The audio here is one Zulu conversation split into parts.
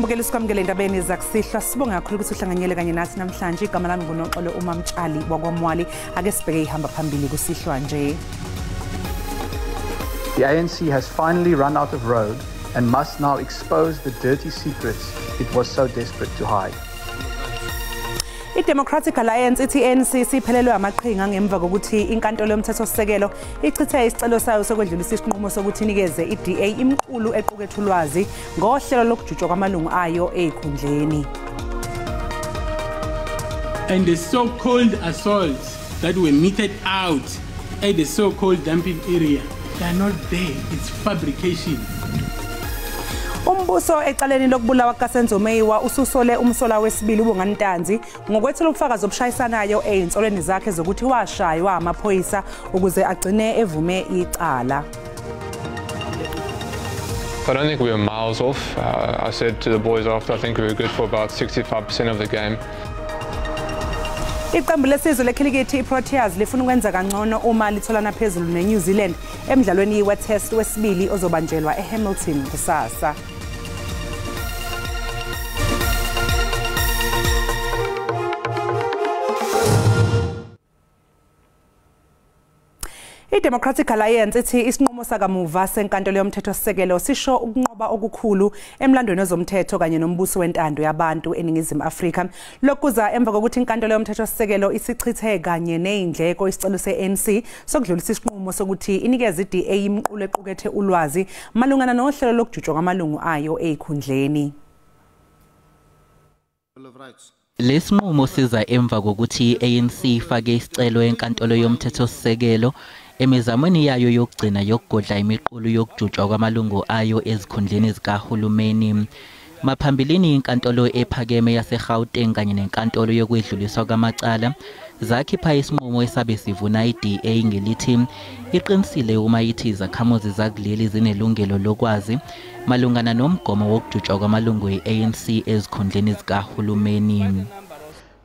Mbukeli sikwamukele endabeni zakusihlwa sibonga kakhulu ukuthi uhlanganyele kanye nathi namhlanje igama lami nguNoxolo uMamtshali wakwamwali ake sibheke ihamba phambili kusihlwa nje. The ANC has finally run out of road and must now expose the dirty secrets it was so desperate to hide. I-Democratic Alliance ithi ANC siphelelwe amaqhinga ngemva kokuthi inkantolo yomthethosisekelo ichithe isicelo sayo sokwedlulisa isinqumo sokuthi inikeze i-DA imqulu equkethe ulwazi ngohlelo lokujutshwa kwamalungu ayo ezikhundleni. And the so-called assaults that were meted out at the so-called dumping area, they are not there, it's fabrication. Umbuso ecaleni lokubulawa kaSenzo Meyiwa ususole umsola wesibili uBongantanzi ngokwethula ubufakazi obushayisanayo einsolweni zakhe zokuthi washaywa amaphoyisa ukuze agcine evume icala. I don't think we were miles off. I said to the boys after, I think we were good for about 65% of the game. Iqembu lesizwe lekhilikithi iProteas lifuna ukwenza kangcono uma litholana phezulu neNew Zealand emidlalweni weTest wesibili ozobanjelwa eHamilton kusasa. I-Democratic Alliance ithi isinqumo sakamuva senkantolo yomthethosisekelo sisho ukunqoba okukhulu emlandweni wezomthetho kanye nombuso wentando yabantu eningizimu Afrika. Lokuza emva kokuthi inkantolo yomthethosisekelo isichithe kanye nezindleko isicelo se-ANC sokudlulisa isinqumo sokuthi inikeze i-DA imqulu equkethe ulwazi malungana nohlelo lokujutshwa kwamalungu ayo ezikhundleni. Lesinqumo siza emva kokuthi i-ANC ifake isicelo enkantolo yomthethosisekelo emizamweni yayo yokugcina yokugodla imiqulu yokujutshwa kwamalungu ayo ezikhundleni zikahulumeni. Maphambilini inkantolo ephakeme yaseGauteng kanye nenkantolo yokwedluliswa kwamacala zakhipha isinqumo esabe sivuna i-DA ngelithi iqinisile uma ithi izakhamuzi zakuleli zinelungelo lokwazi malungana nomgomo wokujutshwa kwamalungu e-ANC ezikhundleni zikahulumeni.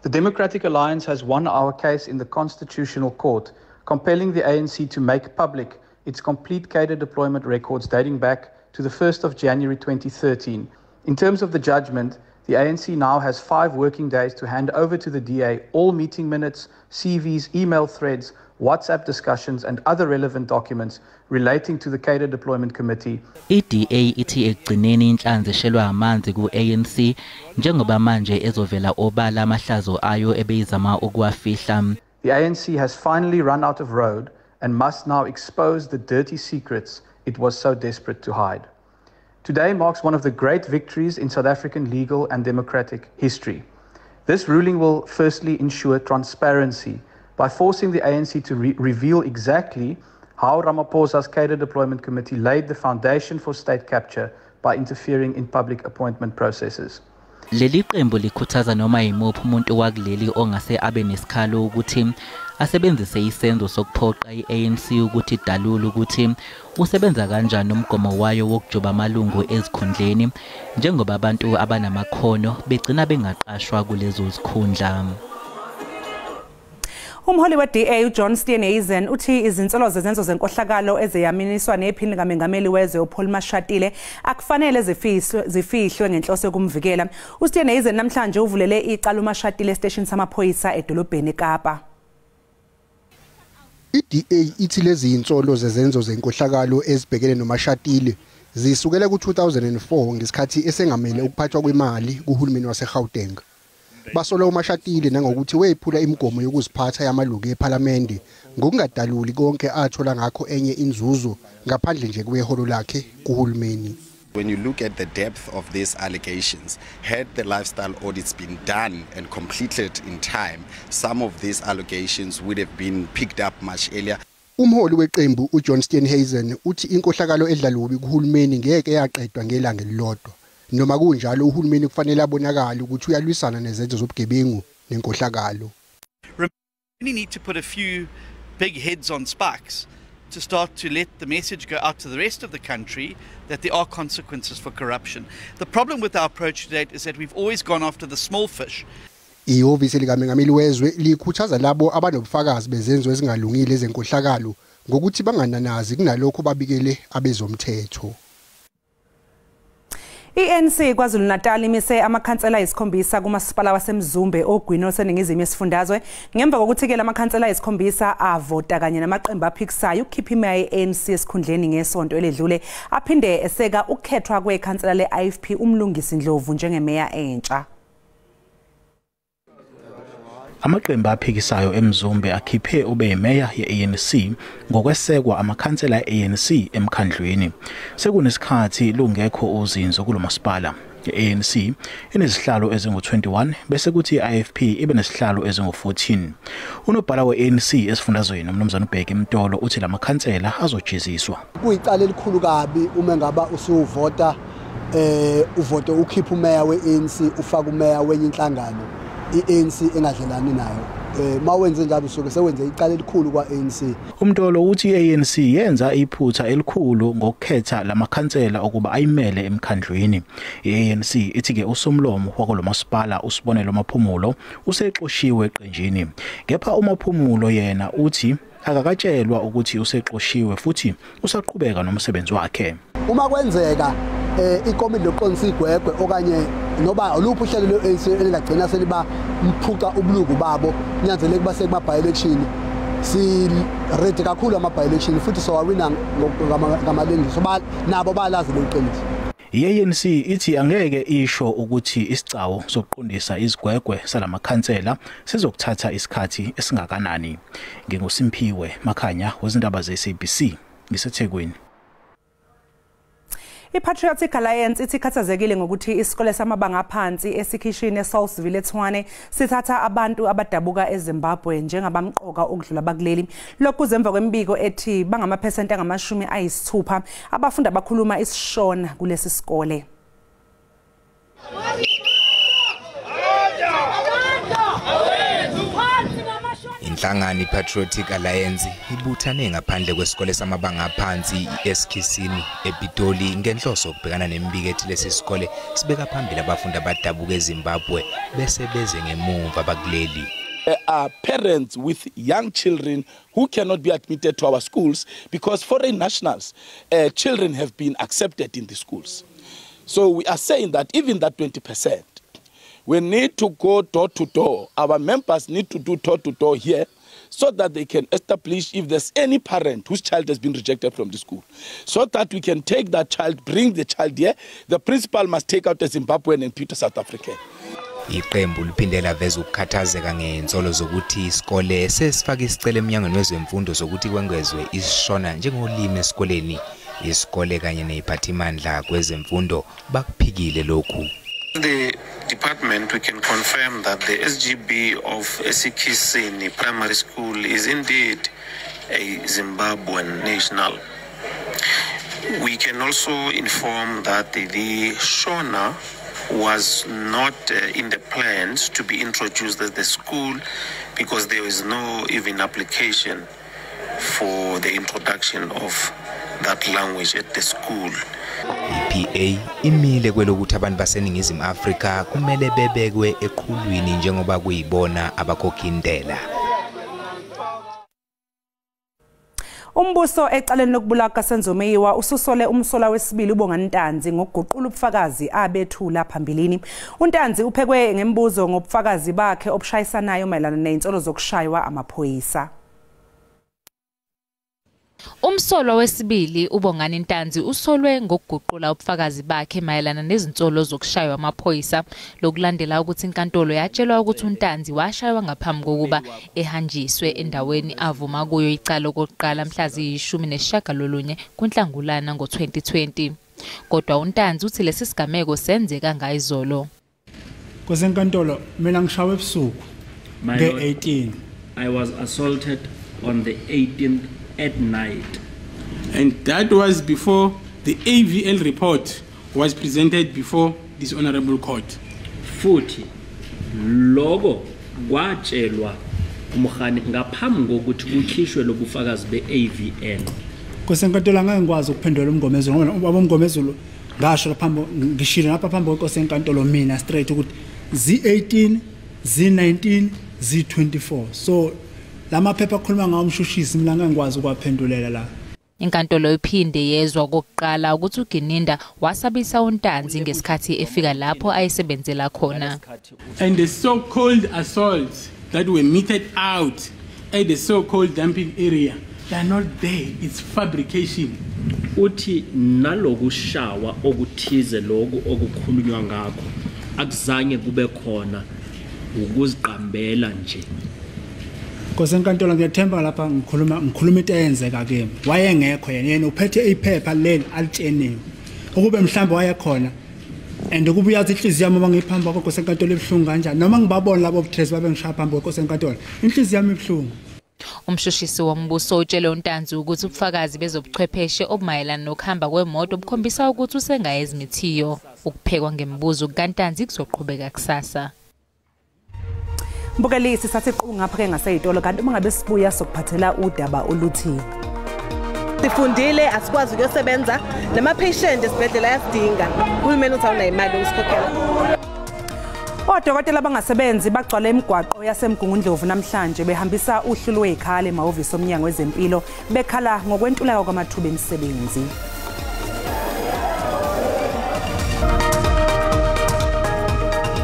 The Democratic Alliance has won our case in the Constitutional Court, compelling the ANC to make public its complete cadre deployment records dating back to the 1st of January 2013. In terms of the judgment, the ANC now has 5 working days to hand over to the DA all meeting minutes, CVs, email threads, WhatsApp discussions and other relevant documents relating to the cadre deployment committee. I-DA ithi egcineni inhlanzi eshelwa amanzi ku-ANC njengoba manje ezovela obala amahlazo ayo ebeyizama ukuwafihla. The ANC has finally run out of road and must now expose the dirty secrets it was so desperate to hide. Today marks one of the great victories in South African legal and democratic history. This ruling will firstly ensure transparency by forcing the ANC to reveal exactly how Ramaphosa's cadre deployment committee laid the foundation for state capture by interfering in public appointment processes. Leli qembu likhuthaza noma yimuphi umuntu wakuleli ongase abe nesikhalo ukuthi asebenzise isenzo sokuphoqa i-ANC ukuthi dalule ukuthi usebenza kanjani umgomo wayo wokujoba amalungu ezikhundleni njengoba abantu abanamakhono begcina bengaqashwa kulezo zikhundla. Umholi we-DA uJohn Steenhuisen uthi izinsolo zezenzo zenkohlakalo ezeyaminiswa nephini likaMengameli wezwe uPaul Mashatile akufanele zifihlwe ngenhloso yokumvikela. uSteenhuisen namhlanje uvulele icala uMashatile estation samaphoyisa edolobheni eKapa. I-DA ithi lezi insolo zezenzo zenkohlakalo ezibhekene noMashatile zisukela ku-2004 ngesikhathi esengamele ukuphathwa kwemali kuhulumeni waseGauteng. Basola uMashatile nangokuthi wephula imigomo yokuziphatha yamalungu eParliament ngokungadaluli konke athola ngakho enye inzuzo ngaphandle nje kweholo lakhe kuhulumeni. When you look at the depth of these allegations, had the lifestyle audits been done and completed in time, some of these allegations would have been picked up much earlier. Umholi weqembu uJohn Steenhuisen uthi inkohlakalo edlalubi kuhulumeni ngeke yaqedwa ngelanga elilodwa. Noma kunjalo uhulumeni kufanele abonakala ukuthi uyalwisana nezenzo zobugebengu nenkohlakalo. We need to put a few big heads on spikes to start to let the message go out to the rest of the country that there are consequences for corruption. The problem with our approach to date is that we've always gone after the small fish. Ihhovisi likaMengameli wezwe likhuthaza labo abanobufakazi bezenzo ezingalungile ezenkohlakalo ngokuthi bangananazi kunalokho babikele abezomthetho. I-ANC KwaZulu Natal imise amakhansela ayisikhombisa kumasipala waseMzumbe ogwini oseningizimu yesifundazwe ngemva kokuthi ke lamakhansela ayisikhombisa avota kanye namaqembu aphikisayo ukukhipha imeya ye-ANC esikhundleni ngesonto eledlule aphinde eseka ukukhethwa kwekhansela le-IFP uMlungisi Ndlovu njengemeya entsha. Amaqembu aphikisayo eMzumbe akhiphe ube imeya ye-ANC ngokwesekwa amakhansela e-ANC emkhandlweni. Sekunesikhathi lungekho uzinzo kulomasipala. I-ANC inezihlalo ezingu-21 bese kuthi i-IFP ibe nesihlalo ezingu-14. Unobhala we-ANC esifundazweni uMnumzane uBheki Mtolo uthi lamakhansela azojeziswa. Kuyicala elikhulu kabi uma ngaba usuvota uvote ukhipha umeya we-ANC ufaka umeya wenye inhlangano i-ANC engadlelani nayo. Mawenze njalo usuke sewenze icala elikhulu kwa-ANC. Umtolo uthi i-ANC yenza iphutha elikhulu ngokukhetha lamakhansela ukuba ayimele emkhandlweni. I-ANC ithi ke usomlomo wakulomasipala uSibonelo Maphumulo usexoshiwe eqenjini. Kepha uMaphumulo yena uthi akakatshelwa ukuthi usexoshiwe futhi usaqhubeka nomsebenzi wakhe. Uma kwenzeka ikomiti loqondisa igwegwe okanye noba oluphi uhlelo lwe-ANC elingagcina seliba mphuca ubuluku babo nyanzeleke base kuma-by-election si ready kakhulu ama-by-election futhi sowawina ngamalengiso nabo balazi leqiniso. I-ANC ithi angeke isho ukuthi isicwawo sokuqondisa izigwegwe salamakhansela sizokuthatha isikhathi esingakanani. NginguSimphiwe Makhanya wezindaba ze-SABC ngiseThekwini. I-Patriotic Alliance ithi khathazekile ngokuthi isikole samabanga aphansi esikhishini eSouthville eTshwane sithatha abantu abadabuka eZimbabwe njengabamqoka okudlula bakuleli. Lokhu zemva kwembiko ethi bangamaphesenti angama-60 abafundi abakhuluma isiShona kulesi sikole. Inhlangano iPatriotic Alliance ibuthane ngaphandle kwesikole samabanga aphansi eSkhisini ePitoli ngenhloso ukubhekana nembiko ethi lesi sikole sibeka phambili abafundi abadabuka eZimbabwe bese beze ngemuva bakuleli. Are parents with young children who cannot be admitted to our schools because foreign nationals children have been accepted in the schools. So we are saying that even that 20%, we need to go door to door. Our members need to do door to door here so that they can establish if there's any parent whose child has been rejected from the school. So that we can take that child, bring the child here. The principal must take out a Zimbabwean and put a South African. Iqembu liphindela veza ukukhathazeka ngensolo zokuthi isikole sesifaka isicelo emnyangweni wezemfundo zokuthi kwengezwe isiShona njengolimi esikoleni. Isikole kanye neziphathimandla kwezemfundo bakuphikile lokhu. The department, we can confirm that the SGB of eSkhisini Primary School is indeed a Zimbabwean national. We can also inform that the Shona was not in the plans to be introduced at the school because there is no even application for the introduction of that language at the school. IPA imile kwelokuthi abantu baseningizimu Afrika kumele bebekwe eqhulwini njengoba kuyibona abakhokha intela. Umbuso ecaleni lokubulaka kaSenzomeyiwa ususole umsola wesibili uBongani Ntanzi ngokuguqula ubufakazi abethula phambilini. uNtanzi uphekwe ngembuzo ngobufakazi bakhe obushayisanayo mayelana nezinsolo zokushaywa amaphoyisa. Umsolo wesibili uBongani Ntanzi usolwe ngokuguqula ubufakazi bakhe mayelana nezinsolo zokushaywa amaphoyisa lokulandela ukuthi inkantolo yatshelwa ukuthi uNtanzi washaywa ngaphambi kokuba ehanjiswe endaweni avuma kuyo icala lokuqala mhla zi-19 kuNhlangulana ngo-2020. Kodwa uNtanzi uthi lesi sigameko senzeka ngayizolo. Kwezenkantolo mina ngishawe ebusuku nge-18. I was assaulted on the 18th at night. And that was before the AVL report was presented before this honorable court. Futhi logo kwatshelwa umkhani ngaphambi kokuthi kukhishwe lobufakazi be-AVL. Kwesenkantolo angeke ngikwazi ukuphendula umngomezulu ngoba ubaba umngomezulu ngasho laphambi ngishilo lapha phambi kwesenkantolo mina straight ukuthi Z18 Z19 Z24 so lama phepha akhuluma ngawo umshushisi mina ngeke ngikwazi ukwaphendulela la. Inkantolo iphinde yezwa kokuqala ukuthi uGininda wasabisa uNtanzi ngesikhathi efika lapho ayesebenzela khona. And the so-called assaults that were meted out at the so-called dumping area, they are not there, it's fabrication. Uthi nalokushawa okuthize lokho okukhulunywa ngakho akuzange kube khona ukuziqambela nje. Because enkantolo ngiyethemba lapha ngikhuluma into eyenzeka kimi. Wayengekho yena uphethe iphepha leli alitsheniwe. Ukube mhlawumbe wayekhona and ukube uyazi inhliziyo yami uma ngiphamba kokho enkantolo ebhlungu kanjani noma ngibabona labo buthezi babe ngishaya phamba kokho enkantolo. Inhliziyo yami ibhlungu. Umshushisi wombuso utshele uNtanzi ukuthi ubufakazi bezobuchwepheshe obumayelana nokuhamba kwemoto bukhombisa ukuthi usengayezmithiyo. Ukuphekwa ngemibuzo kaNtanzi kuzoqhubeka kusasa. Mbukelisi sathi qhu ngapha ke ngaseyitolo kanti uma ngabe sibuya sokuphathela udaba oluthi sifundile asikwazi ukusebenza nama patient esibhedlela yasidinga uhulumeni uthi awunayo imali yokusikhokhela. Odokotela abangasebenzi bagcwala emigwaqo yasemgungundlovu namhlanje behambisa uhlu lwezikhali emahhovisi omnyango wezempilo bekhala ngokwentuleka kwamathuba emisebenzi.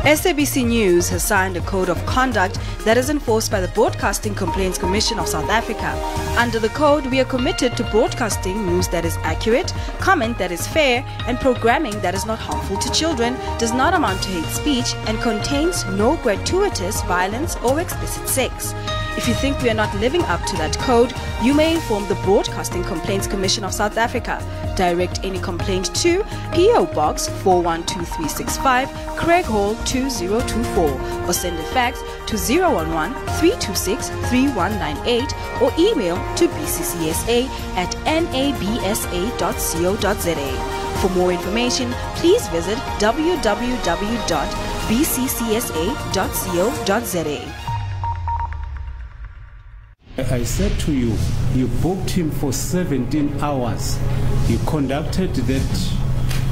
SABC News has signed a code of conduct that is enforced by the Broadcasting Complaints Commission of South Africa. Under the code, we are committed to broadcasting news that is accurate, comment that is fair, and programming that is not harmful to children, does not amount to hate speech, and contains no gratuitous violence or explicit sex. If you think we are not living up to that code, you may inform the Broadcasting Complaints Commission of South Africa. Direct any complaint to PO Box 412365, Craig Hall 2024, or send a fax to 011-326-3198 or email to bccsa@nabsa.co.za. For more information, please visit www.bccsa.co.za. I said to you, you booked him for 17 hours. You conducted that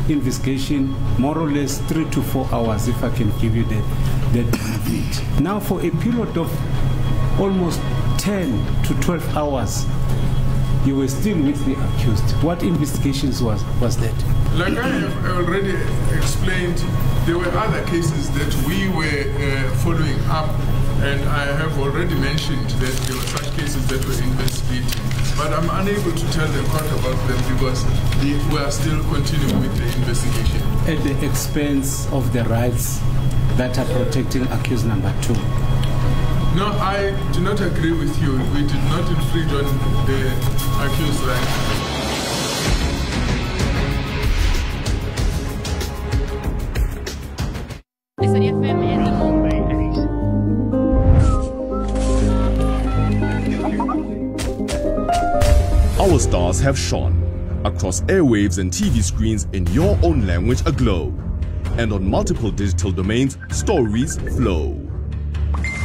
investigation more or less 3 to 4 hours, if I can give you that benefit. Now for a period of almost 10 to 12 hours, you were still with the accused. What investigations was that? Like I have already explained, there were other cases that we were following up, and I have already mentioned that there were such cases that were investigated. But I'm unable to tell the court about them because we are still continuing with the investigation. At the expense of the rights that are protecting accused number 2. No, I do not agree with you. We did not infringe on the accused rights. Our stars have shone across airwaves and TV screens in your own language aglow. And on multiple digital domains, stories flow.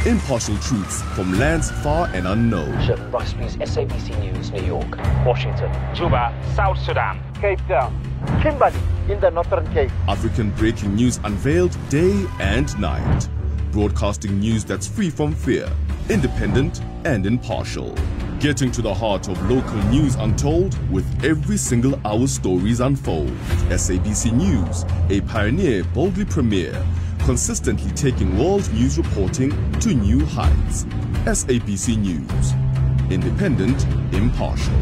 Impartial truths from lands far and unknown. Sherman Rusby's SABC News, New York. Washington. Juba, South Sudan. Cape Town. Kimberley in the Northern Cape. African breaking news unveiled day and night. Broadcasting news that's free from fear, independent and impartial. Getting to the heart of local news untold with every single hour stories unfold. SABC News, a pioneer boldly premier, consistently taking world news reporting to new heights. SABC News, independent, impartial.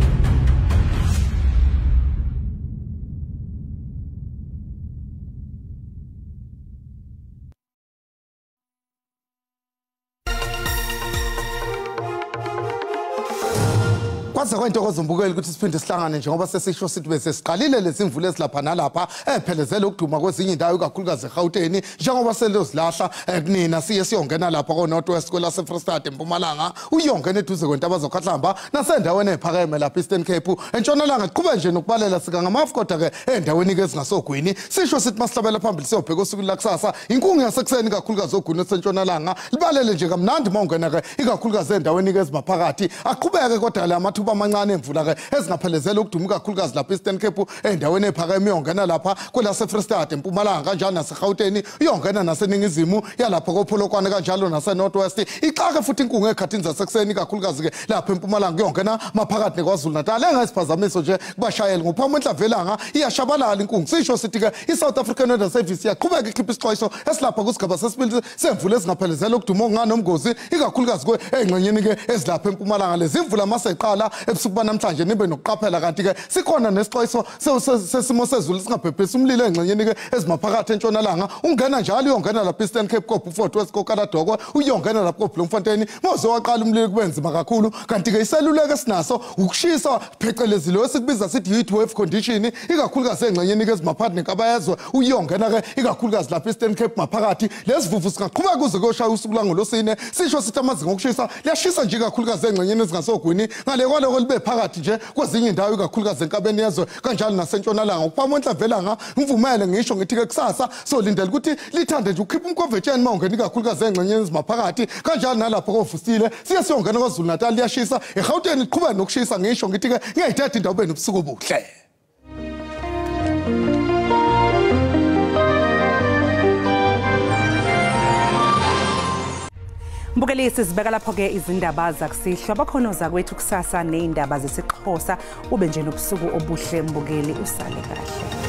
Kwaze kwentokozo mbukeli ukuthi siphinde sihlangane njengoba sesisho sithi bese siqalile lezimvula ezilapha nalapha ephelezela ukuduma kwezinye indawo kakhulukazi eGauteng njengoba selozilahla kunina siye siyongena lapha ko Northwest kwelase Freestad eMpumalanga uyongena eduze kwentaba zokhahlamba nasendaweni ephakeme lapha Eastern Cape entshonalanga siqhube nje nokubalela sika ngamafu kodwa ke endaweni ke ezingasogwini sisho sithi masihlabela phambili siyobheka usuku lakusasa inkungu yasekuseni kakhulukazi ogwini esentshonalanga libalele nje kamnandi mawungena ke ikakhulukazi endaweni ke ezimaphakathi aqhubeke kodwa la amathuba kuba amancane emvula ke ezingaphelezela ukuduma kakhulukazi lapha eStern Cape endaweni ephakeme iyongena lapha kwelase Free State eMpumalanga kanjalo naseGauteng iyongena naseningizimu yalapha koPolokwane kanjalo naseNorth West ixake futhi inkungu ekhathini zasekuseni kakhulukazi ke lapha eMpumalanga iyongena maphakathi neKwaZulu Natal engasiphazamiso nje kubashayeli ngophamontla velanga iyashabalala inkungu sisho sithi ke iSouth African Weather Service yaqhubeka ikhipha isixwayiso esilapha kusigaba sesibili semvula ezingaphelezela ukuduma okunganomgozi ikakhulukazi kwe engxenyeni ke ezilapha eMpumalanga lezi imvula maseqala ebusuku banamhlanje nibe nokuqaphela kanti ke sikhona nesixwayiso sesimo sezulu singabhebhisa umlilo engxenyeni ke ezimaphakathi entshonalanga ungena njalo uyongena lapha eStern Cape Fort West koKaladokwe uyongena lapha koBloemfontein moze waqala umlilo kubenzima kakhulu kanti ke iseluleko esinaso ukushisa phecelezi lo esikubiza sithi heat wave condition ikakhulukazi engxenyeni ke ezimaphakathi neKabayezwe uyongena ke ikakhulukazi lapha eStern Cape maphakathi lesivuvu singaqhubeka kuze koshaya usuku langolosine sisho sithi amazinga okushisa liyashisa nje kakhulukazi engxenyeni ezingasogwini ngale kwaloko libe phakathi nje kwezinye indawo ikakhulukazi enkabeni yezwe kanjalo nasentshonalanga ukuphamontla velanga ngivumele ngisho ngithi ke kusasa so lindela ukuthi lithande nje ukhipha umkovetsheni mawungena ikakhulukazi engxenyeni ezimaphakathi kanjalo nalapho kovusile siyongena kwaZulu Natal liyashisa eGauteng iqhubeka nokushisa ngisho ngithi ke ngiyayithatha indawo benobusuku obuhle. Mbukelisi sibeka lapho ke izindaba zakusihlwa bakhona zakwethu kusasa neindaba zesiXhosa ube nje nobusuku obuhle mbukeli usale kahle.